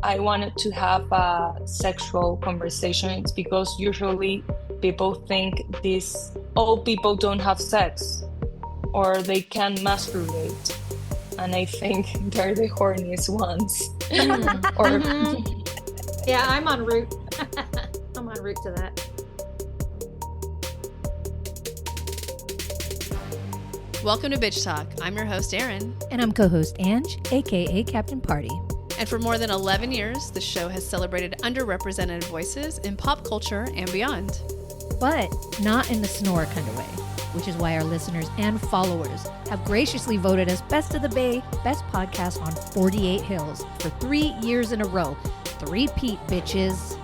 I wanted to have a sexual conversation. It's because usually people think this all people don't have sex or they can masturbate. And I think they're the horniest ones. Or Yeah, I'm en route. I'm en route to that. Welcome to Bitch Talk. I'm your host, Erin. And I'm co-host Ange, aka Captain Party. And for more than 11 years, the show has celebrated underrepresented voices in pop culture and beyond. But not in the snore kind of way, which is why our listeners and followers have graciously voted us Best of the Bay, Best Podcast on 48 Hills for 3 years in a row. Three-peat, bitches.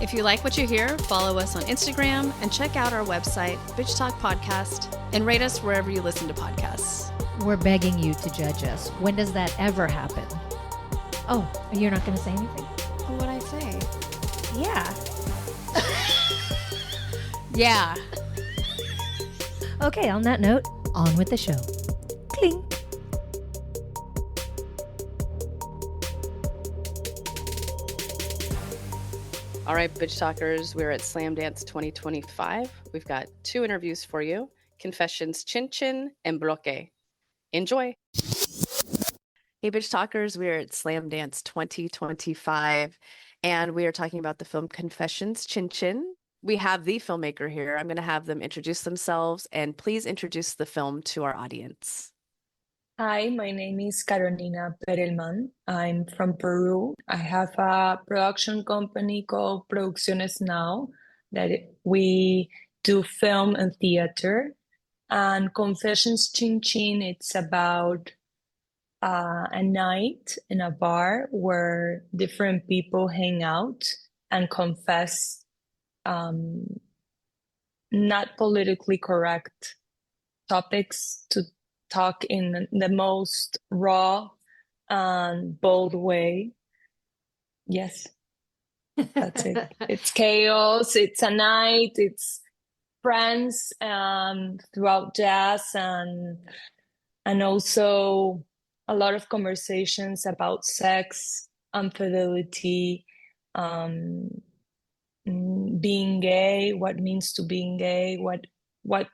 If you like what you hear, follow us on Instagram and check out our website, Bitch Talk Podcast, and rate us wherever you listen to podcasts. We're begging you to judge us. When does that ever happen? Oh, you're not going to say anything? What would I say? Yeah. Yeah. Okay, on that note, on with the show. Clink. All right, Bitch Talkers, we're at Slamdance 2025. We've got 2 interviews for you, Confessions Chin Chin and Bloqué. Enjoy. Hey, Bitch Talkers, we're at Slamdance 2025, and we are talking about the film Confessions Chin Chin. We have the filmmaker here. I'm going to have them introduce themselves, and please introduce the film to our audience. Hi, my name is Carolina Perelman. I'm from Peru. I have a production company called Producciones Now that we do film and theater. And Confessions Chin Chin, it's about a night in a bar where different people hang out and confess not politically correct topics to talk in the most raw and bold way. Yes, that's it. It's chaos, it's a night, it's friends throughout jazz and also a lot of conversations about sex, infidelity, being gay, what means to being gay, what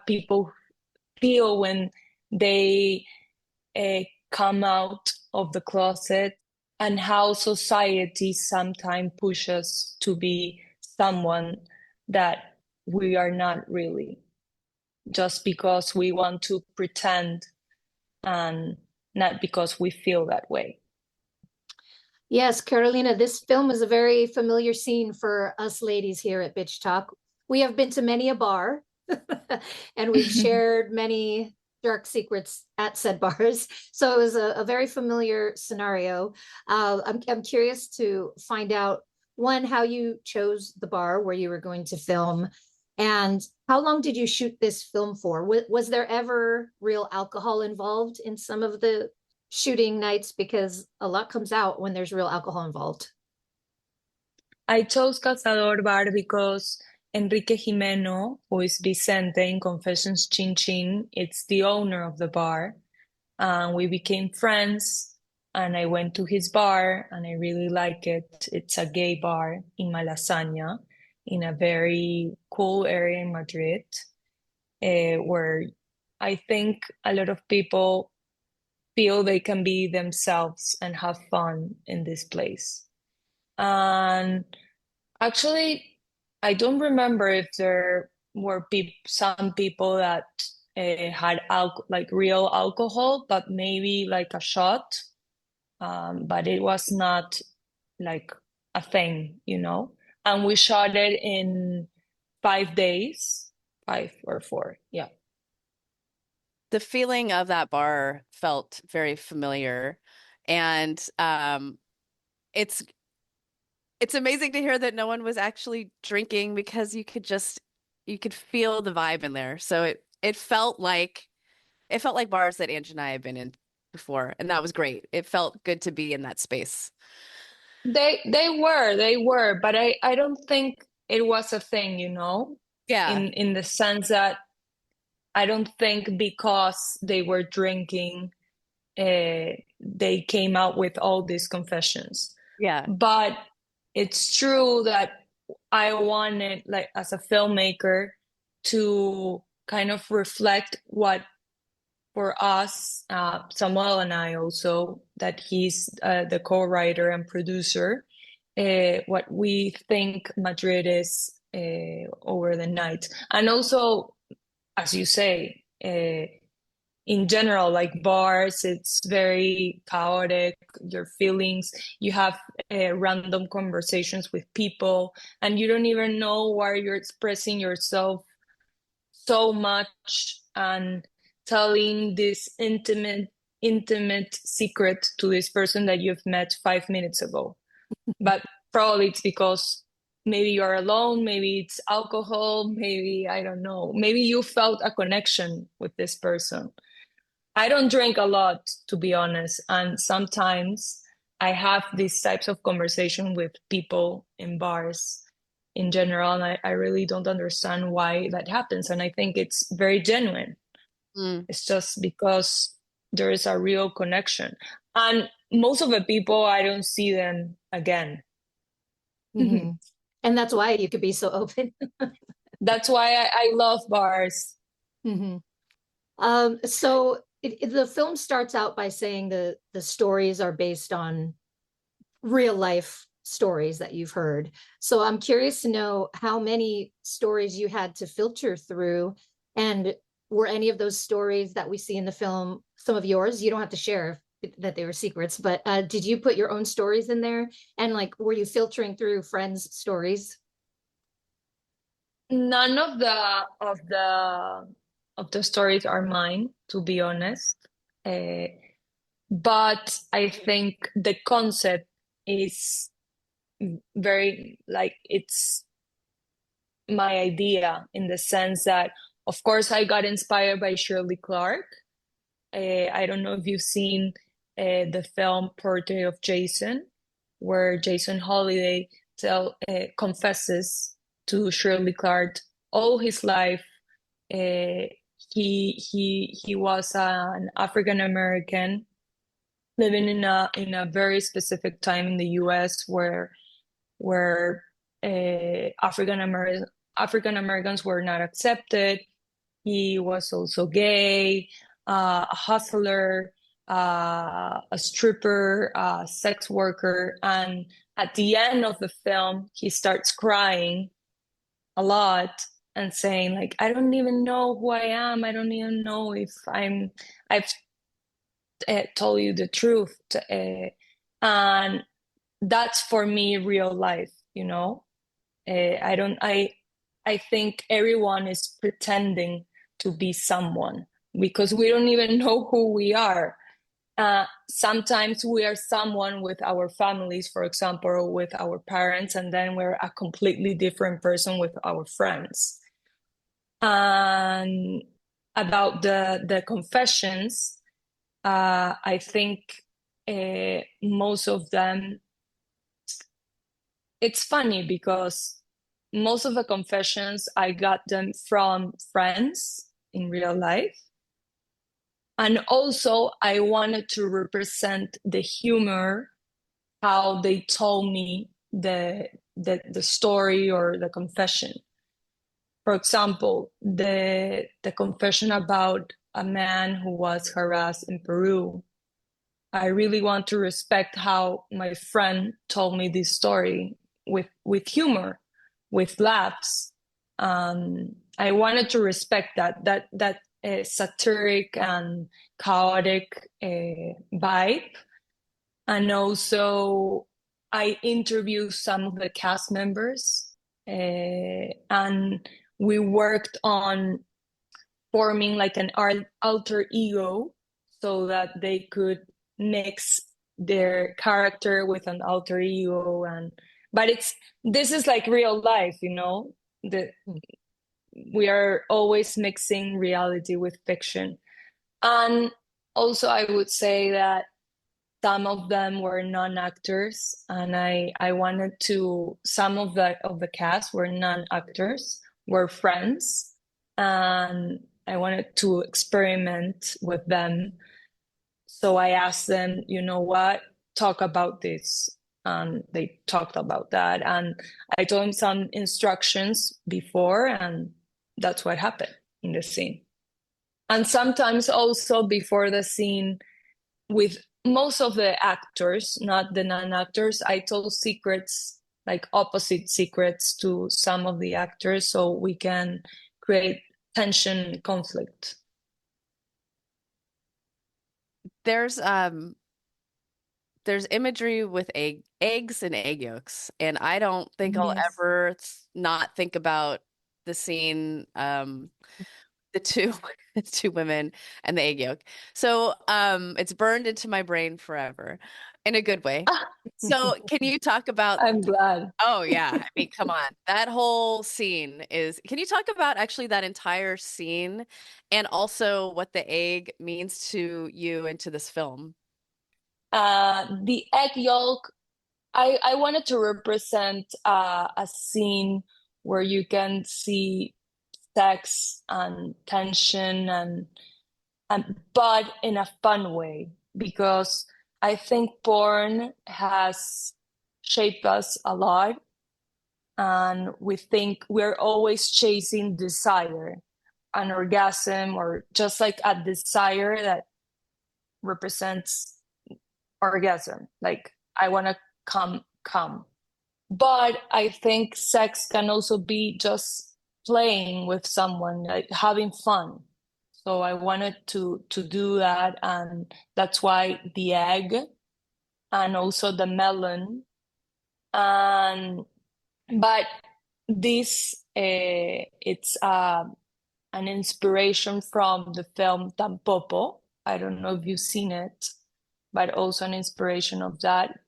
people feel when they come out of the closet, and how society sometimes pushes to be someone that we are not really, just because we want to pretend and not because we feel that way. Yes, Carolina, this film is a very familiar scene for us ladies here at Bitch Talk. We have been to many a bar and we've shared many dark secrets at said bars. So it was a very familiar scenario. I'm curious to find out, one, how you chose the bar where you were going to film, and how long did you shoot this film for? Was there ever real alcohol involved in some of the shooting nights? Because a lot comes out when there's real alcohol involved. I chose Cazador Bar because Enrique Jimeno, who is Vicente in Confessions Chin Chin, it's the owner of the bar. We became friends, and I went to his bar, and I really like it. It's a gay bar in Malasaña, in a very cool area in Madrid, where I think a lot of people feel they can be themselves and have fun in this place. And actually, I don't remember if there were some people that had like real alcohol, but maybe like a shot. But it was not like a thing, you know? And we shot it in 5 days, 5 or 4, yeah. The feeling of that bar felt very familiar, and it's amazing to hear that no one was actually drinking, because you could feel the vibe in there. So it felt like bars that Ange and I have been in before, and that was great. It felt good to be in that space. They were, but I don't think it was a thing, you know? Yeah. In the sense that I don't think because they were drinking they came out with all these confessions. Yeah. But it's true that I wanted, like, as a filmmaker, to kind of reflect what, for us, Samuel and I also, that he's the co-writer and producer, what we think Madrid is over the night. And also, as you say, in general, like bars, it's very chaotic. Your feelings, you have random conversations with people, and you don't even know why you're expressing yourself so much and telling this intimate secret to this person that you've met 5 minutes ago. But probably it's because maybe you're alone, maybe it's alcohol, maybe, I don't know, maybe you felt a connection with this person. I don't drink a lot, to be honest, and sometimes I have these types of conversation with people in bars in general, and I really don't understand why that happens. And I think it's very genuine. It's just because there is a real connection. And most of the people, I don't see them again. Mm-hmm. And that's why you could be so open. That's why I love bars. Mm-hmm. So the film starts out by saying the stories are based on real life stories that you've heard. So I'm curious to know how many stories you had to filter through, and were any of those stories that we see in the film some of yours? You don't have to share that they were secrets, but did you put your own stories in there? And like, were you filtering through friends' stories? None of the stories are mine, to be honest. But I think the concept is very, like, it's my idea, in the sense that, of course, I got inspired by Shirley Clark. I don't know if you've seen the film Portrait of Jason, where Jason Holiday confesses to Shirley Clark all his life. He was an African American living in a very specific time in the U.S. where African Americans were not accepted. He was also gay, a hustler, a stripper, a sex worker, and at the end of the film, he starts crying a lot and saying, like, I don't even know who I am. I don't even know if I've told you the truth. And that's, for me, real life, you know? I think everyone is pretending to be someone because we don't even know who we are. Sometimes we are someone with our families, for example, or with our parents, and then we're a completely different person with our friends. And about the confessions, I think most of them, it's funny because most of the confessions, I got them from friends in real life. And also, I wanted to represent the humor, how they told me the story or the confession. For example, the confession about a man who was harassed in Peru. I really want to respect how my friend told me this story with humor, with laughs. I wanted to respect that satiric and chaotic vibe. And also, I interviewed some of the cast members, and we worked on forming like an alter ego so that they could mix their character with an alter ego. But this is like real life, you know, we are always mixing reality with fiction. And also, I would say that some of them were non-actors, and I wanted to, some of the cast were non-actors, were friends, and I wanted to experiment with them. So I asked them, you know what, talk about this. And they talked about that. And I told them some instructions before, and that's what happened in the scene. And sometimes also before the scene, with most of the actors, not the non-actors, I told secrets, like opposite secrets to some of the actors so we can create tension, conflict. There's imagery with eggs and egg yolks, and I don't think I'll Yes. ever not think about the scene, the two the two women and the egg yolk. So it's burned into my brain forever in a good way. So can you talk about I'm glad. Oh yeah, I mean, come on. That whole scene can you talk about actually that entire scene and also what the egg means to you and to this film? The egg yolk, I wanted to represent a scene where you can see sex and tension and but in a fun way, because I think porn has shaped us a lot, and we think we're always chasing desire, an orgasm, or just like a desire that represents orgasm, like I want to come. But I think sex can also be just playing with someone, like having fun. So I wanted to do that, and that's why the egg and also the melon. And but this it's an inspiration from the film Tampopo. I don't know if you've seen it, but also an inspiration of that,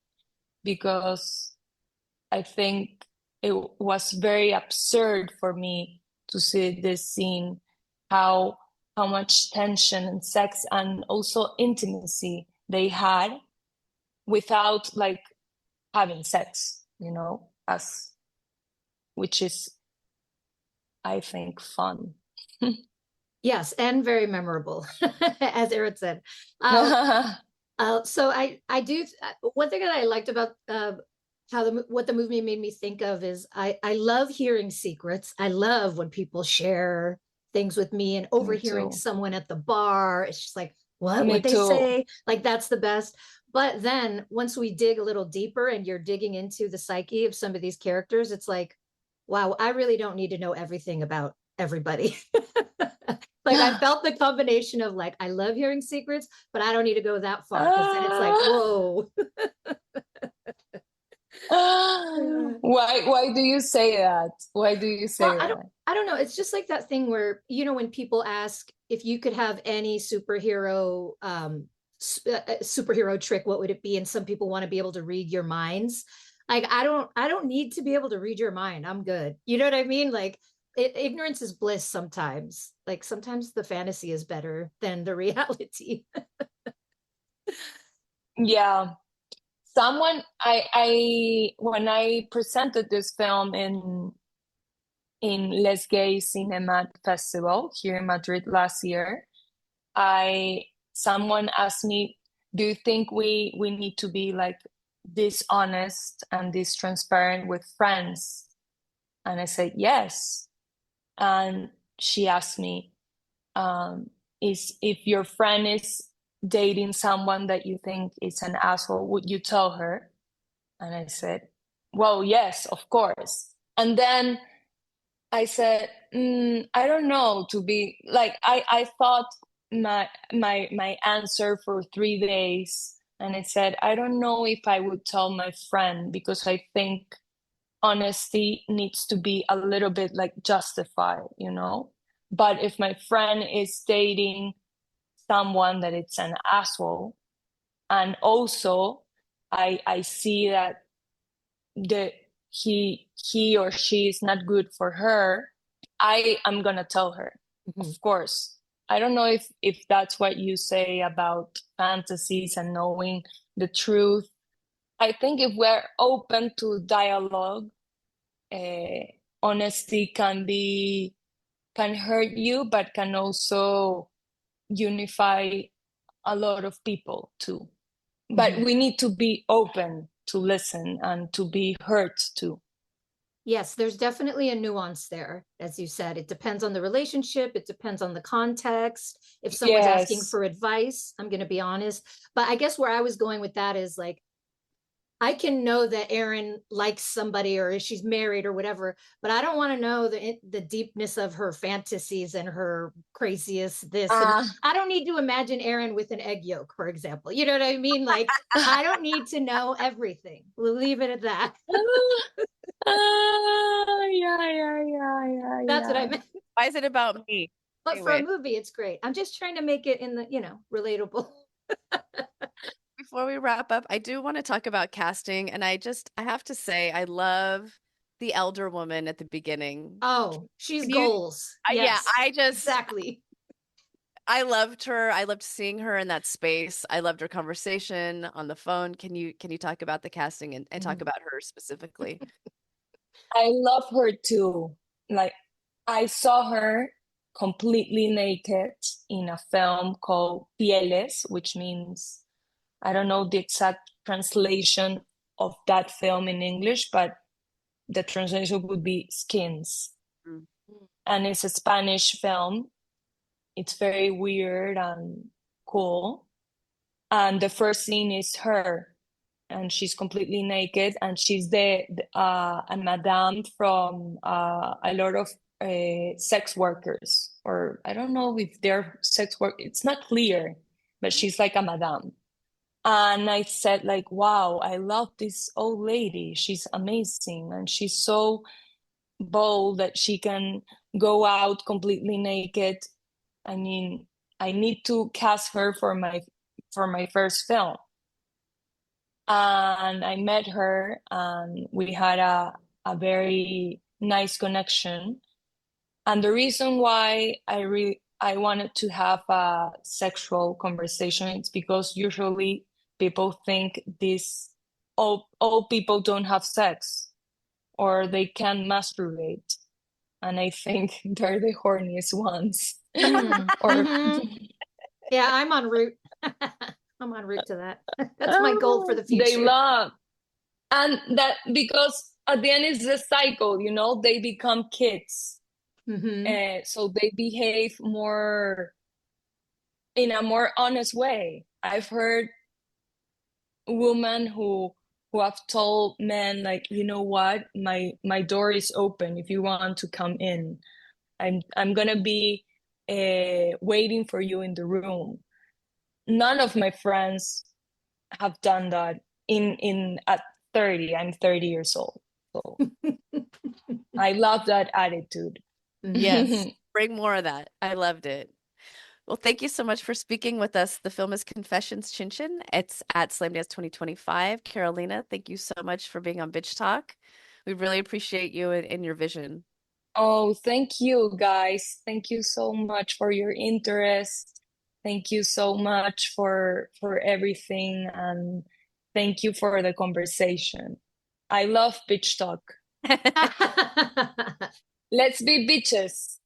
because I think it was very absurd for me to see this scene, how much tension and sex and also intimacy they had without like having sex, as which is, I think, fun. Yes, and very memorable, as Erin said. So I do one thing that I liked about what the movie made me think of is I love hearing secrets. I love when people share things with me, and Me overhearing too. someone at the bar. It's just like, what Me would they too. say? Like, that's the best. But then once we dig a little deeper and you're digging into the psyche of some of these characters, it's like, wow, I really don't need to know everything about everybody. Like, I felt the combination of like, I love hearing secrets, but I don't need to go that far, because then it's like, whoa. Why do you say that? Why do you say Well, that? I don't know. It's just like that thing where, when people ask if you could have any superhero trick, what would it be? And some people want to be able to read your minds. Like, I don't need to be able to read your mind. I'm good. You know what I mean? Like, ignorance is bliss sometimes. Like, sometimes the fantasy is better than the reality. Yeah. I when I presented this film in Les Gay Cinema Festival here in Madrid last year, someone asked me, do you think we need to be like this honest and this transparent with friends? And I said yes. And she asked me, is if your friend is dating someone that you think is an asshole, would you tell her? And I said, well, yes, of course. And then I said, I don't know, to be like, I thought my answer for 3 days, and I said, I don't know if I would tell my friend, because I think honesty needs to be a little bit like justified. But if my friend is dating someone that it's an asshole, and also I see that the he or she is not good for her, I am gonna tell her, of course. I don't know if that's what you say about fantasies and knowing the truth. I think if we're open to dialogue, honesty can hurt you, but can also unify a lot of people too. But Mhm. we need to be open to listen and to be heard too. Yes, there's definitely a nuance there. As you said, it depends on the relationship, it depends on the context. If someone's asking Yes. for advice, I'm going to be honest. But I guess where I was going with that is like, I can know that Erin likes somebody or she's married or whatever, but I don't want to know the deepness of her fantasies and her craziest this. And Uh, I don't need to imagine Erin with an egg yolk, for example. You know what I mean? Like, I don't need to know everything. We'll leave it at that. yeah. That's what I meant. Why is it about me? But for a Anyway, movie, it's great. I'm just trying to make it in the, relatable. before we wrap up, I do want to talk about casting, and I have to say, I love the elder woman at the beginning. Oh, she's Can you? goals. Yeah, Yes, I just exactly. I loved her. I loved seeing her in that space. I loved her conversation on the phone. Can you talk about the casting and talk about her specifically? I love her too. Like, I saw her completely naked in a film called Pieles, which means, I don't know the exact translation of that film in English, but the translation would be Skins. Mm. And it's a Spanish film. It's very weird and cool. And the first scene is her, and she's completely naked, and she's a madame from a lot of sex workers, or I don't know if they're sex work. It's not clear, but she's like a madame. And I said, like, wow, I love this old lady. She's amazing, and she's so bold that she can go out completely naked. I mean, I need to cast her for my first film. And I met her, and we had a very nice connection. And the reason why I wanted to have a sexual conversation is because usually people think this all people don't have sex or they can masturbate. And I think they're the horniest ones. Or Yeah, I'm en route. I'm en route to that. That's my goal for the they future. love. And that because at the end it's the cycle, they become kids. So they behave more in a more honest way. I've heard women who have told men, like, you know what, my door is open if you want to come in. I'm gonna be waiting for you in the room. None of my friends have done that in at 30. I'm 30 years old. So I love that attitude. Yes, bring more of that. I loved it. Well, thank you so much for speaking with us. The film is Confessions Chin Chin. It's at Slamdance 2025. Carolina, thank you so much for being on Bitch Talk. We really appreciate you and your vision. Oh, thank you, guys. Thank you so much for your interest. Thank you so much for everything, and thank you for the conversation. I love bitch talk. Let's be bitches.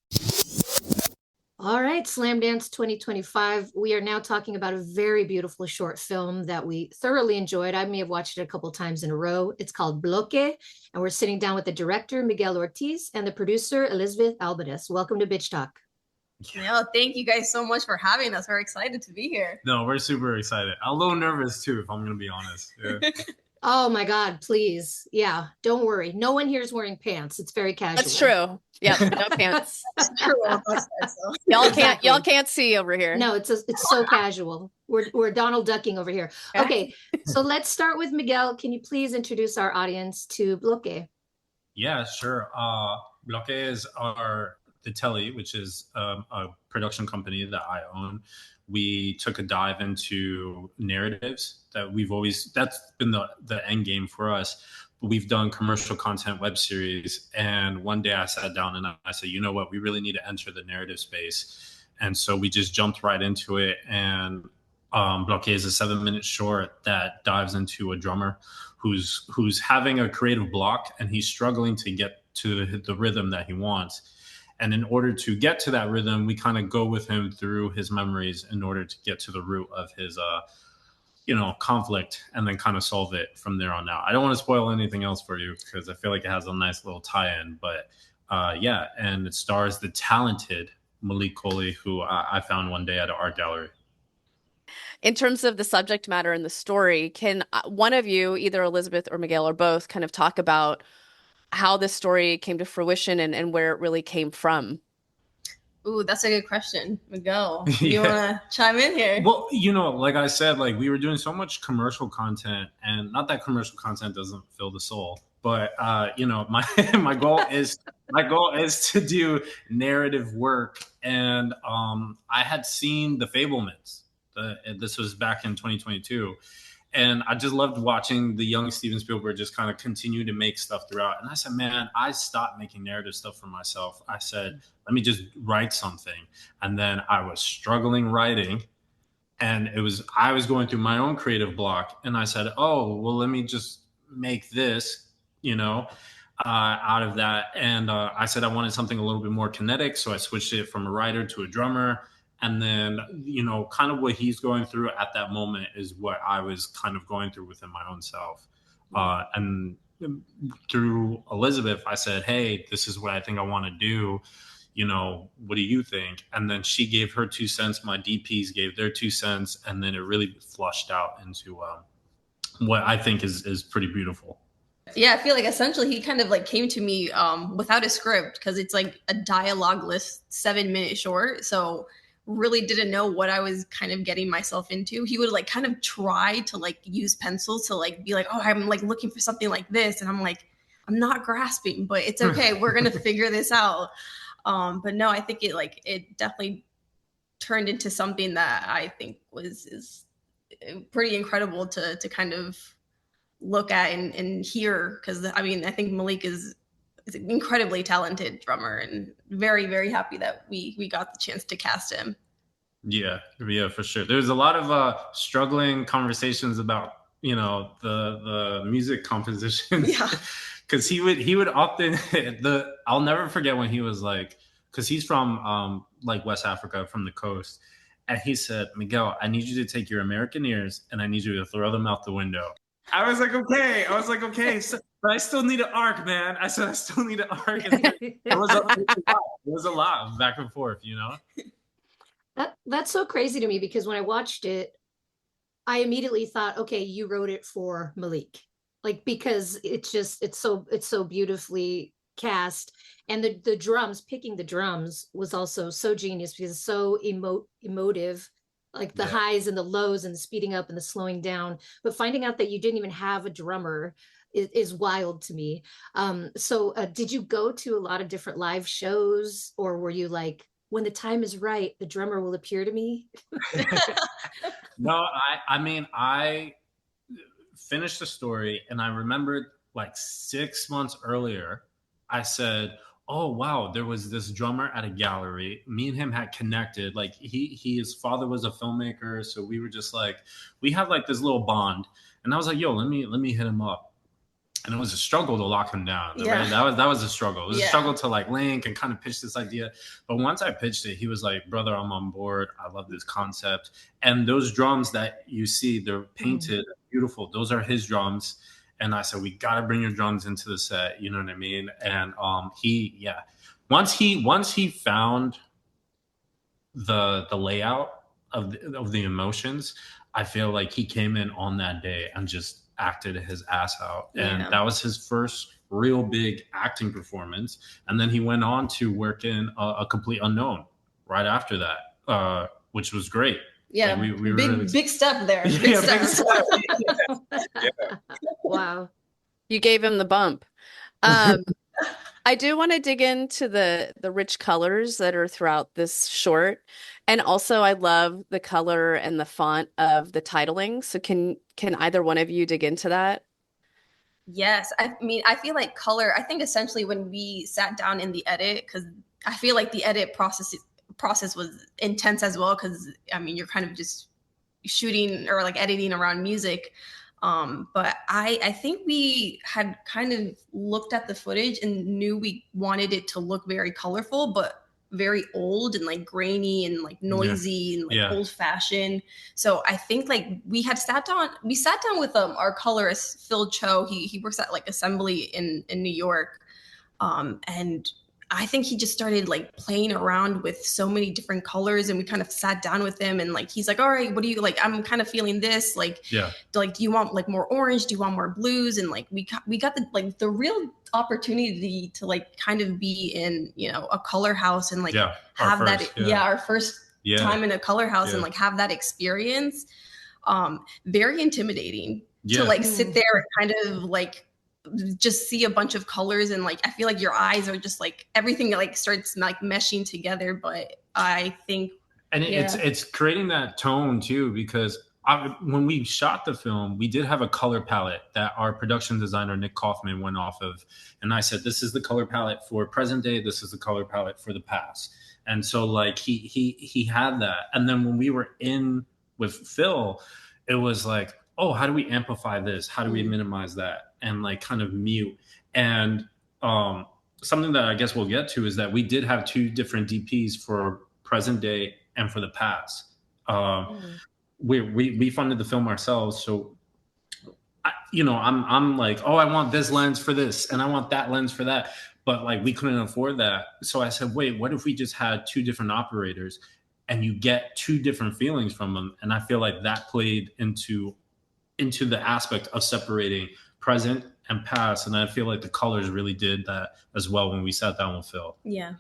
All right, Slamdance 2025. We are now talking about a very beautiful short film that we thoroughly enjoyed. I may have watched it a couple times in a row. It's called Bloqué, and we're sitting down with the director, Miguel Ortiz, and the producer, Elizabeth Alvarez. Welcome to Bitch Talk. No, thank you guys so much for having us. We're excited to be here. No, we're super excited. I'm a little nervous too, if I'm going to be honest. Yeah. Oh my God, please. Yeah, don't worry. No one here is wearing pants. It's very casual. That's true. Yep, no pants. That's true on both sides, so. Y'all can't see over here. No, it's so casual. We're Donald ducking over here. Okay, so let's start with Miguel. Can you please introduce our audience to Bloqué? Yeah, sure. Bloqué is the Telly, which is a production company that I own. We took a dive into narratives that's been the end game for us. We've done commercial content, web series, and one day I sat down and I said, you know what, we really need to enter the narrative space. And so we just jumped right into it. And Bloqué is a 7-minute short that dives into a drummer who's having a creative block, and he's struggling to get to the rhythm that he wants. And in order to get to that rhythm, we kind of go with him through his memories in order to get to the root of his conflict, and then kind of solve it from there on out. I don't want to spoil anything else for you because I feel like it has a nice little tie-in, but yeah, and it stars the talented Malik Kohli, who I found one day at an art gallery. In terms of the subject matter and the story, can one of you, either Elizabeth or Miguel or both, kind of talk about how this story came to fruition and where it really came from? Ooh, that's a good question. Miguel, Yeah. you want to chime in here? Well, like I said, like we were doing so much commercial content, and not that commercial content doesn't fill the soul, but my my goal is to do narrative work, and I had seen The Fablemans. This was back in 2022. And I just loved watching the young Steven Spielberg just kind of continue to make stuff throughout. And I said, man, I stopped making narrative stuff for myself. I said, let me just write something. And then I was struggling writing. And I was going through my own creative block. And I said, oh, well, let me just make this, out of that. And I said I wanted something a little bit more kinetic. So I switched it from a writer to a drummer. And then, kind of what he's going through at that moment is what I was kind of going through within my own self. And through Elizabeth, I said, hey, this is what I think I want to do. What do you think? And then she gave her 2 cents. My DPs gave their 2 cents. And then it really flushed out into what I think is pretty beautiful. Yeah, I feel like essentially he kind of like came to me without a script, because it's like a dialogue-less 7-minute short. So really didn't know what I was kind of getting myself into. He would like kind of try to like use pencils to like be like, oh, I'm like looking for something like this. And I'm like, I'm not grasping, but it's okay. We're going to figure this out. But no, I think it definitely turned into something that I think is pretty incredible to kind of look at and hear. Cause I mean, I think Malik is an incredibly talented drummer, and very, very happy that we got the chance to cast him. Yeah, for sure. There's a lot of struggling conversations about, the music composition. Yeah. Cause he would often I'll never forget when he was like, cause he's from like West Africa, from the coast. And he said, Miguel, I need you to take your American ears and I need you to throw them out the window. I was like, okay. So, but I still need an arc, man. I said, I still need an arc. And it was a lot back and forth, That's so crazy to me, because when I watched it, I immediately thought, okay, you wrote it for Malik, like, because it's so beautifully cast, and the drums, picking the drums was also so genius, because it's so emotive, like the highs and the lows and the speeding up and the slowing down. But finding out that you didn't even have a drummer is wild to me. So did you go to a lot of different live shows, or were you like, when the time is right, the drummer will appear to me? No, I finished the story, and I remembered like 6 months earlier, I said, oh wow, there was this drummer at a gallery. Me and him had connected. Like his father was a filmmaker, so we were just like, we had like this little bond. And I was like, yo, let me hit him up. And it was a struggle to lock him down. Yeah. Right? That was a struggle. It was a struggle to like link and kind of pitch this idea. But once I pitched it, he was like, brother, I'm on board. I love this concept. And those drums that you see, they're painted, beautiful. Those are his drums. And I said, we got to bring your drums into the set. You know what I mean? And once he found the layout of the emotions, I feel like he came in on that day and just acted his ass out. And that was his first real big acting performance. And then he went on to work in a Complete Unknown right after that, which was great. Yeah, like we were big step there. Big step. Wow. You gave him the bump. I do want to dig into the rich colors that are throughout this short. And also I love the color and the font of the titling. So can either one of you dig into that? Yes. I mean, I feel like color, I think essentially when we sat down in the edit, because I feel like the edit process was intense as well, because I mean, you're kind of just shooting or like editing around music. But I think we had kind of looked at the footage and knew we wanted it to look very colorful, but very old and like grainy and like noisy and like old fashioned. So I think like we sat down with our colorist Phil Cho. He works at like Assembly in New York. And I think he just started like playing around with so many different colors, and we kind of sat down with him, and like he's like, all right, what do you like? I'm kind of feeling this, like, like, do you want like more orange? Do you want more blues? And like we got the like the real opportunity to like kind of be in, you know, a color house and like have our first time in a color house and like have that experience. Very intimidating to like sit there and kind of like just see a bunch of colors, and like I feel like your eyes are just like everything like starts like meshing together. But I think it's creating that tone too, because when we shot the film, we did have a color palette that our production designer Nick Kaufman went off of, and I said, this is the color palette for present day, this is the color palette for the past. And so like he had that. And then when we were in with Phil, it was like, oh, how do we amplify this? How do we minimize that? And like kind of mute. And something that I guess we'll get to is that we did have 2 different DPs for present day and for the past. We funded the film ourselves. So, I'm like, oh, I want this lens for this and I want that lens for that. But like we couldn't afford that. So I said, wait, what if we just had 2 different operators and you get 2 different feelings from them? And I feel like that played into the aspect of separating present and past. And I feel like the colors really did that as well when we sat down with Phil. Yeah.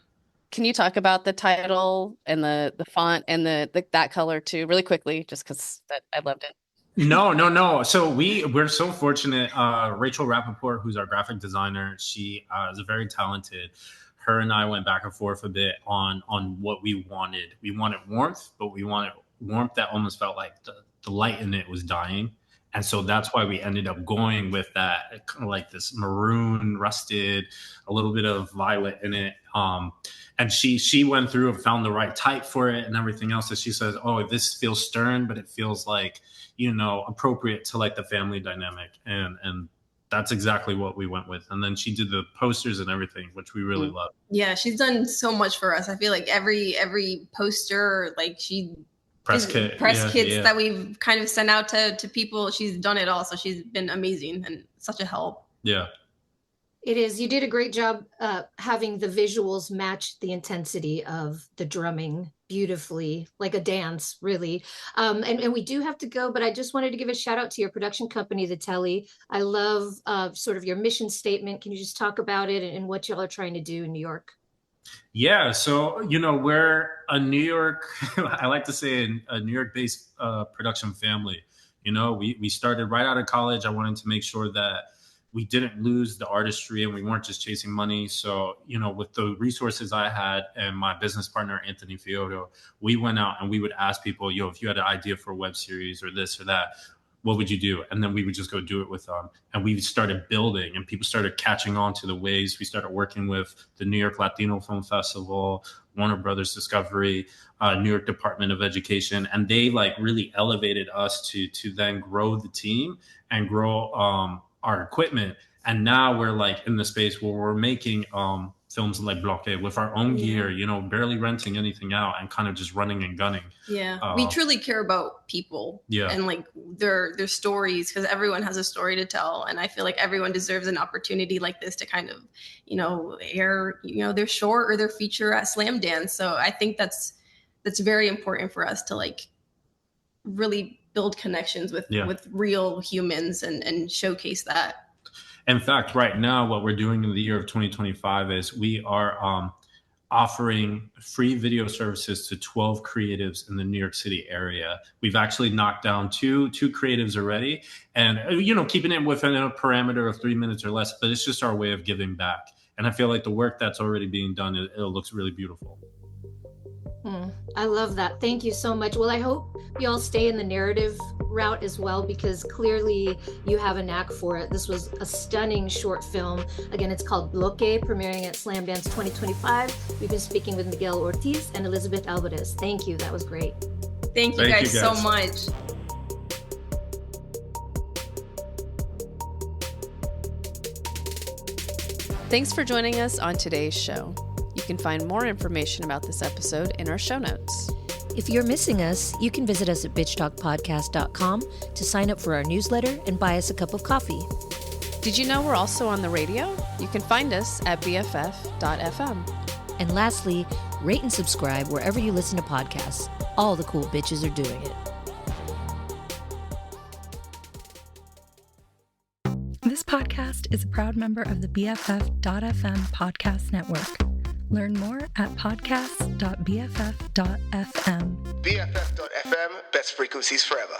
Can you talk about the title and the font and that color too, really quickly, just because I loved it? No. So we're so fortunate. Rachel Rappaport, who's our graphic designer, she is very talented. Her and I went back and forth a bit on what we wanted. We wanted warmth, but we wanted warmth that almost felt like the light in it was dying. And so that's why we ended up going with that kind of like this maroon, rusted, a little bit of violet in it. And she went through and found the right type for it and everything else. So she says, oh, this feels stern, but it feels like, appropriate to like the family dynamic. And that's exactly what we went with. And then she did the posters and everything, which we really love. Yeah, she's done so much for us. I feel like every poster, like press kits that we've kind of sent out to people, she's done it all. So she's been amazing and such a help. Yeah. It is. You did a great job having the visuals match the intensity of the drumming beautifully, like a dance, really. And we do have to go, but I just wanted to give a shout out to your production company, The Telly. I love sort of your mission statement. Can you just talk about it and what y'all are trying to do in New York? Yeah, so we're a New York, I like to say a New York-based production family. We started right out of college. I wanted to make sure that we didn't lose the artistry and we weren't just chasing money. So, with the resources I had and my business partner, Anthony Fiodo, we went out and we would ask people, if you had an idea for a web series or this or that, what would you do? And then we would just go do it with them. And we started building and people started catching on to the waves. We started working with the New York Latino Film Festival, Warner Brothers Discovery, New York Department of Education. And they like really elevated us to then grow the team and grow our equipment. And now we're like in the space where we're making films like Bloqué with our own gear, barely renting anything out and kind of just running and gunning. Yeah. We truly care about people and like their stories, because everyone has a story to tell. And I feel like everyone deserves an opportunity like this to kind of, air, their short or their feature at Slamdance. So I think that's very important for us to like really build connections with real humans and showcase that. In fact, right now, what we're doing in the year of 2025 is we are offering free video services to 12 creatives in the New York City area. We've actually knocked down two creatives already, and keeping it within a parameter of 3 minutes or less. But it's just our way of giving back, and I feel like the work that's already being done, it looks really beautiful. I love that. Thank you so much. Well, I hope you all stay in the narrative route as well, because clearly you have a knack for it. This was a stunning short film. Again, it's called Bloqué, premiering at Slamdance 2025. We've been speaking with Miguel Ortiz and Elizabeth Alvarez. Thank you. That was great. Thank you guys so much. Thanks for joining us on today's show. You can find more information about this episode in our show notes. If you're missing us, you can visit us at bitchtalkpodcast.com to sign up for our newsletter and buy us a cup of coffee. Did you know we're also on the radio? You can find us at bff.fm. And lastly, rate and subscribe wherever you listen to podcasts. All the cool bitches are doing it. This podcast is a proud member of the BFF.FM podcast network. Learn more at podcasts.bff.fm. BFF.FM, best frequencies forever.